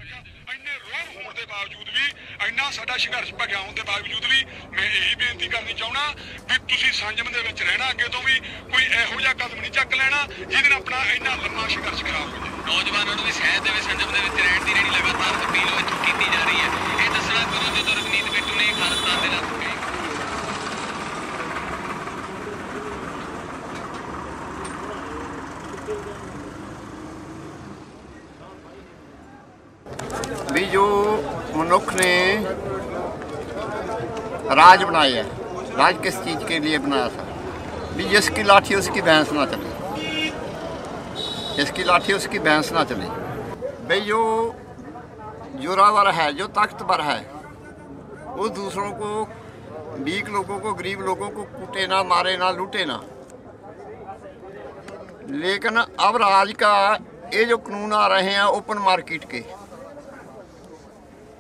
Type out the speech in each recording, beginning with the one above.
ਇੰਨੇ ਰੋਹ ਹੋਣ ਦੇ ਬਾਵਜੂਦ ਵੀ ਇੰਨਾ ਸਾਡਾ ਸੰਘਰਸ਼ ਭਗਿਆ ਹੋਣ ਦੇ ਬਾਵਜੂਦ ਵੀ ਮੈਂ ਇਹੀ ਬੇਨਤੀ ਕਰਨੀ ਚਾਹੁੰਦਾ ਵੀ ਤੁਸੀਂ ਸੰਜਮ ਦੇ ਵਿੱਚ ਰਹਿਣਾ, ਅੱਗੇ ਤੋਂ ਵੀ ਕੋਈ ਇਹੋ ਜਿਹਾ ਕਦਮ ਨਹੀਂ ਚੱਕ ਲੈਣਾ ਜਿਹਦੇ ਨਾਲ ਆਪਣਾ ਇੰਨਾ ਲੰਮਾ ਸੰਘਰਸ਼ ਖਰਾਬ ਹੋ ਜਾਏ। ਨੌਜਵਾਨਾਂ ਨੂੰ ਵੀ ਸਹਿਜ ਦੇਵੇ, ਸੰਜਮ ਦੇ ਵਿੱਚ ਰਹਿਣ ਦੀ ਜਿਹੜੀ ਲਗਾਤਾਰ ਅਪੀਲ ਇੱਥੋਂ ਕੀਤੀ ਜਾ ਰਹੀ ਹੈ। ਇਹ ਦੱਸਣਾ ਕਰੋ ਜਦੋਂ ਰਵਨੀਤ ਬਿੱਟੂ ਨੇ ਖਾਲਿਸਤਾਨ ਦੇ ਨਾਲ ਕਹੀ। भी जो मनुष्य ने राज बनाए है, राज किस चीज़ के लिए बनाया था, भी जिसकी लाठी उसकी भैंस ना चले, जिसकी लाठी उसकी भैंस ना चले। भाई जो जोरावर है, जो ताकतवर है, वो दूसरों को, वीक लोगों को, गरीब लोगों को कूटे ना, मारे ना, लूटे ना। लेकिन अब राज का ये जो कानून आ रहे हैं ओपन मार्केट के,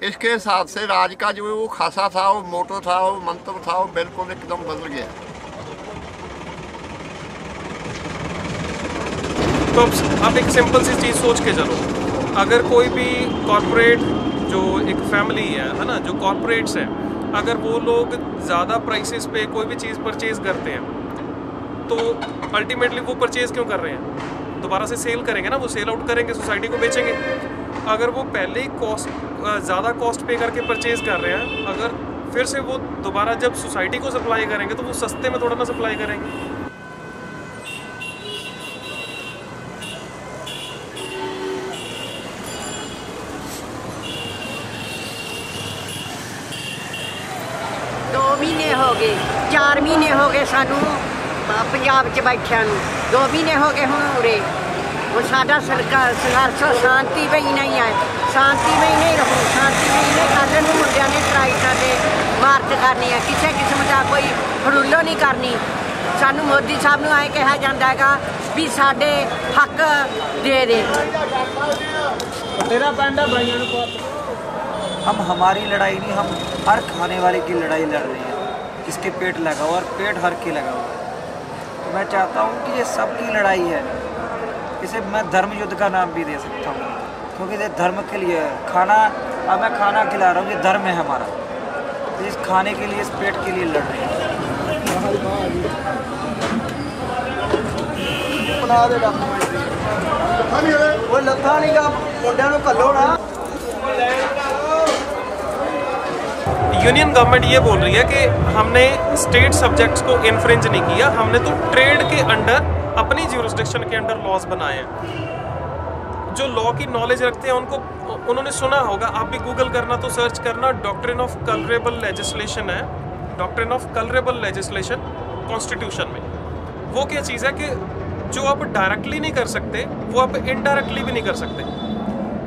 इसके हिसाब से राज का जो वो खासा था, वो मोटो था, वो मंतव्य था, वो बिल्कुल एकदम बदल गया। तो अब एक सिंपल सी चीज़ सोच के चलो, अगर कोई भी कॉर्पोरेट जो एक फैमिली है ना, जो कॉर्पोरेट्स हैं, अगर वो लोग ज़्यादा प्राइसेस पे कोई भी चीज़ परचेज़ करते हैं तो अल्टीमेटली वो परचेज़ क्यों कर रहे हैं? दोबारा से सेल करेंगे ना, वो सेल आउट करेंगे, सोसाइटी को बेचेंगे। अगर वो पहले ही ज़्यादा कॉस्ट पे करके परचेज़ कर रहे हैं, अगर फिर से वो दोबारा जब सोसाइटी को सप्लाई करेंगे तो वो सस्ते में थोड़ा ना सप्लाई करेंगे। दो महीने हो गए, 4 महीने हो गए सानू पंजाब च बैठिया नू, 2 महीने हो गए हुण उरे। और साडा सरकार संघर्ष शांति में ही नहीं आए, शांति में ही नहीं रहूँ, शांति में ही नहीं करने नूं मुंडिया ने ट्राई करके मार्च करनी है, किसी किस्म का कोई फड़ूलो नहीं करनी। सानू मोदी साहब नूं आए कहा जाता है भी साडे हक दे दे। हम हमारी लड़ाई नहीं, हम हर खाने वाले की लड़ाई लड़ रहे हैं, जिसके पेट लगा हुआ और पेट हर के लगा हुआ। तो मैं चाहता हूँ कि ये सबकी लड़ाई है, इसे मैं धर्म युद्ध का नाम भी दे सकता हूँ, क्योंकि ये धर्म के लिए खाना, अब मैं खाना खिला रहा हूँ, ये धर्म है हमारा। तो इस खाने के लिए, इस पेट के लिए लड़ रहे हैं। यूनियन गवर्नमेंट ये बोल रही है कि हमने स्टेट सब्जेक्ट्स को इन्फ्रिंज नहीं किया, हमने तो ट्रेड के अंडर, अपनी ज्यूरिसडिक्शन के अंडर लॉज बनाए हैं। जो लॉ की नॉलेज रखते हैं उनको, उन्होंने सुना होगा, आप भी गूगल करना तो सर्च करना, डॉक्ट्रिन ऑफ कलरेबल लेजिस्लेशन है, doctrine of colourable legislation constitution में। वो क्या चीज़ है कि जो आप डायरेक्टली नहीं कर सकते वो आप इनडायरेक्टली भी नहीं कर सकते।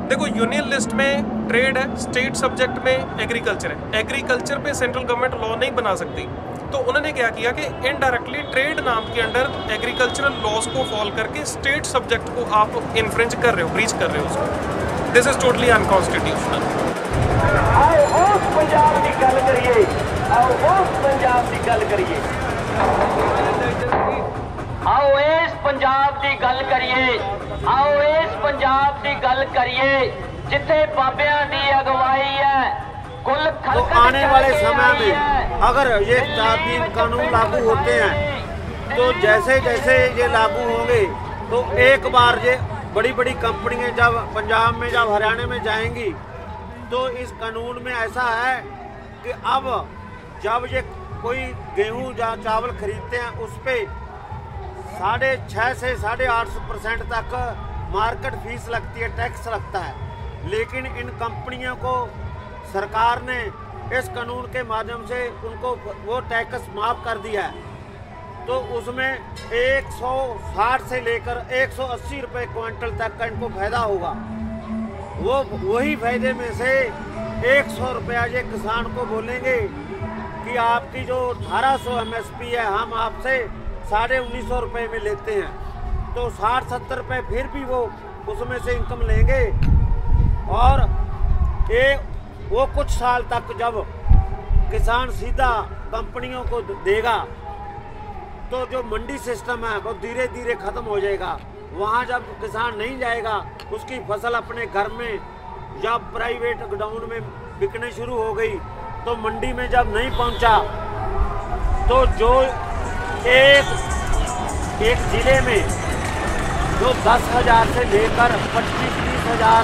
देखो, यूनियन लिस्ट में ट्रेड है, स्टेट सब्जेक्ट में एग्रीकल्चर है, एग्रीकल्चर पे सेंट्रल गवर्नमेंट लॉ नहीं बना सकती। तो उन्होंने क्या किया कि इनडायरेक्टली ट्रेड नाम के अंडर एग्रीकल्चरल लॉज को फॉल करके स्टेट सब्जेक्ट को आप इन्फ्रिंज कर रहे हो, ब्रीच कर रहे हो उसको। This is totally unconstitutional. आओ उस पंजाब की गल करिए, आओ उस पंजाब की गल करिए, आओ इस पंजाब की गल करिए, आओ इस पंजाब की गल करिए जिथे बाबियां दी अगवाई है। तो आने वाले समय में अगर ये 4 कानून लागू होते हैं तो जैसे जैसे ये लागू होंगे तो एक बार ये बड़ी बड़ी कंपनियां जब पंजाब में, जब हरियाणा में जाएंगी तो इस कानून में ऐसा है कि अब जब ये कोई गेहूं या चावल खरीदते हैं उस पर 6.5 से 8.5% तक मार्केट फीस लगती है, टैक्स लगता है। लेकिन इन कंपनियों को सरकार ने इस कानून के माध्यम से उनको वो टैक्स माफ़ कर दिया है। तो उसमें 160 से लेकर 180 रुपये क्विंटल तक का इनको फायदा होगा। वो वही फायदे में से 100 रुपया ये किसान को बोलेंगे कि आपकी जो 1800 MSP है हम आपसे 1950 रुपये में लेते हैं। तो 60-70 रुपये फिर भी वो उसमें से इनकम लेंगे। और वो कुछ साल तक जब किसान सीधा कंपनियों को देगा तो जो मंडी सिस्टम है वो धीरे धीरे ख़त्म हो जाएगा। वहाँ जब किसान नहीं जाएगा, उसकी फसल अपने घर में जब प्राइवेट गोडाउन में बिकने शुरू हो गई तो मंडी में जब नहीं पहुंचा तो जो एक जिले में जो 10,000 से लेकर 25-30 हज़ार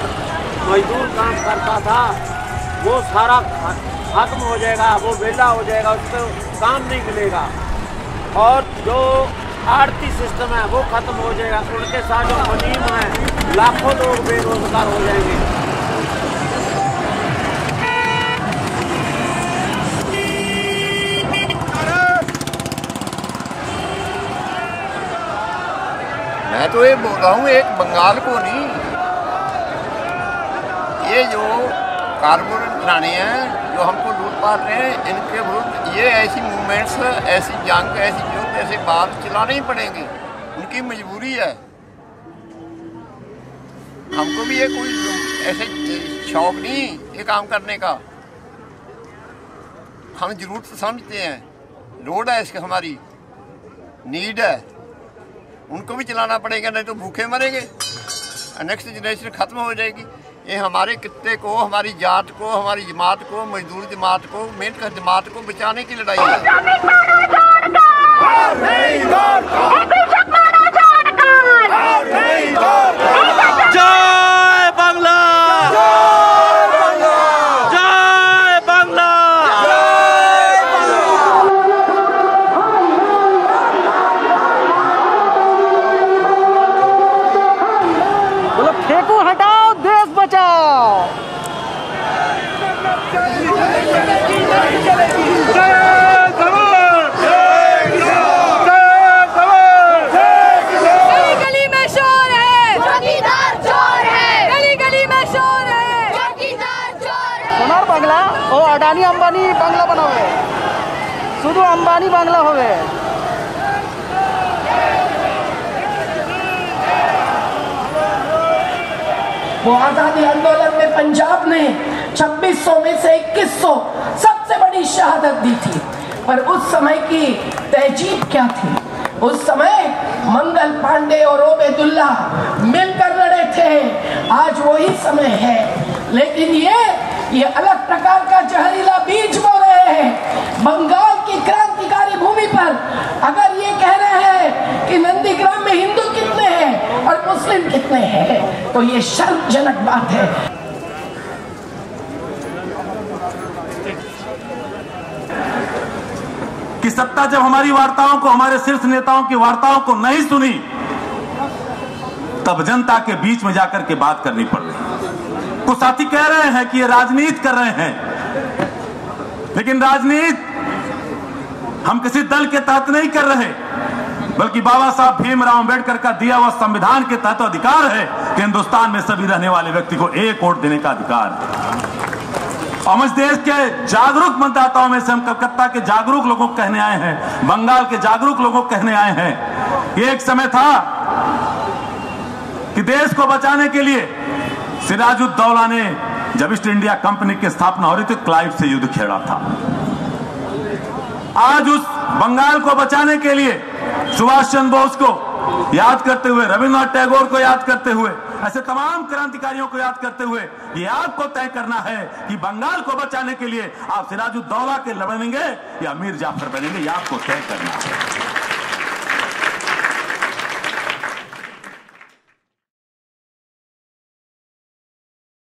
मजदूर काम करता था वो सारा खत्म हो जाएगा, वो वेला हो जाएगा, उसको काम नहीं मिलेगा। और जो आड़ती सिस्टम है वो खत्म हो जाएगा, उनके साथ जो मुनीम हैं लाखों लोग बेरोजगार हो जाएंगे। मैं तो ये बोल रहा हूँ एक बंगाल को नहीं, ये जो कारपोरेट घराने हैं जो हमको लूट पाट रहे हैं, इनके विरुद्ध ये ऐसी मूवमेंट्स, ऐसी जंग, ऐसी युद्ध, ऐसे बात चलाने ही पड़ेंगे, उनकी मजबूरी है। हमको भी ये कोई ऐसे शौक नहीं ये काम करने का, हम जरूरत समझते हैं, लोड है इसकी, हमारी नीड है, उनको भी चलाना पड़ेगा, नहीं तो भूखे मरेंगे, नेक्स्ट जनरेशन खत्म हो जाएगी। ये हमारे कित्ते को, हमारी जात को, हमारी जमात को, मजदूर जमात को, मेहनत जमात को बचाने की लड़ाई है। जय बांग्ला, जय बांग्ला। बोलो फेंको हटाओ देश बचाओ। गली में शोर है, चौकीदार चोर है, गली गली में शोर है, चौकीदार चोर है। सोनार बांग्ला ओ अडानी अंबानी बांग्ला बनावे, शुद्ध अंबानी बांग्ला होवे। वो आजादी आंदोलन में पंजाब ने 2600 में से 2100 सबसे बड़ी शहादत दी थी, पर उस समय की तहजीब क्या थी? उस समय मंगल पांडे और ओबेदुल्ला मिलकर लड़े थे, आज वही समय है, लेकिन ये अलग प्रकार का जहरीला बीज बो रहे हैं। बंगाल की क्रांतिकारी भूमि पर अगर ये कह रहे हैं कि नंदीग्राम में हिंदू कितने हैं और मुस्लिम कितने हैं, तो ये शर्मजनक बात है। कि सत्ता जब हमारी वार्ताओं को, हमारे शीर्ष नेताओं की वार्ताओं को नहीं सुनी, तब जनता के बीच में जाकर के बात करनी पड़ रही। कुछ साथी कह रहे हैं कि ये राजनीति कर रहे हैं, लेकिन राजनीति हम किसी दल के तहत नहीं कर रहे, बल्कि बाबा साहब भीमराव अंबेडकर का दिया हुआ संविधान के तहत अधिकार है कि हिंदुस्तान में सभी रहने वाले व्यक्ति को एक वोट देने का अधिकार है। और इस देश के जागरूक मतदाताओं में से हम कलकत्ता के जागरूक लोगों को कहने आए हैं, बंगाल के जागरूक लोगों को कहने आए हैं। ये एक समय था कि देश को बचाने के लिए सिराजुद्दौला ने, जब ईस्ट इंडिया कंपनी की स्थापना हो रही थी, क्लाइव से युद्ध छेड़ा था। आज उस बंगाल को बचाने के लिए सुभाष चंद्र बोस को याद करते हुए, रविन्द्रनाथ टैगोर को याद करते हुए, ऐसे तमाम क्रांतिकारियों को याद करते हुए ये आपको तय करना है कि बंगाल को बचाने के लिए आप सिराजुद्दौला के लड़ेंगे या मीर जाफर बनेंगे, ये आपको तय करना है।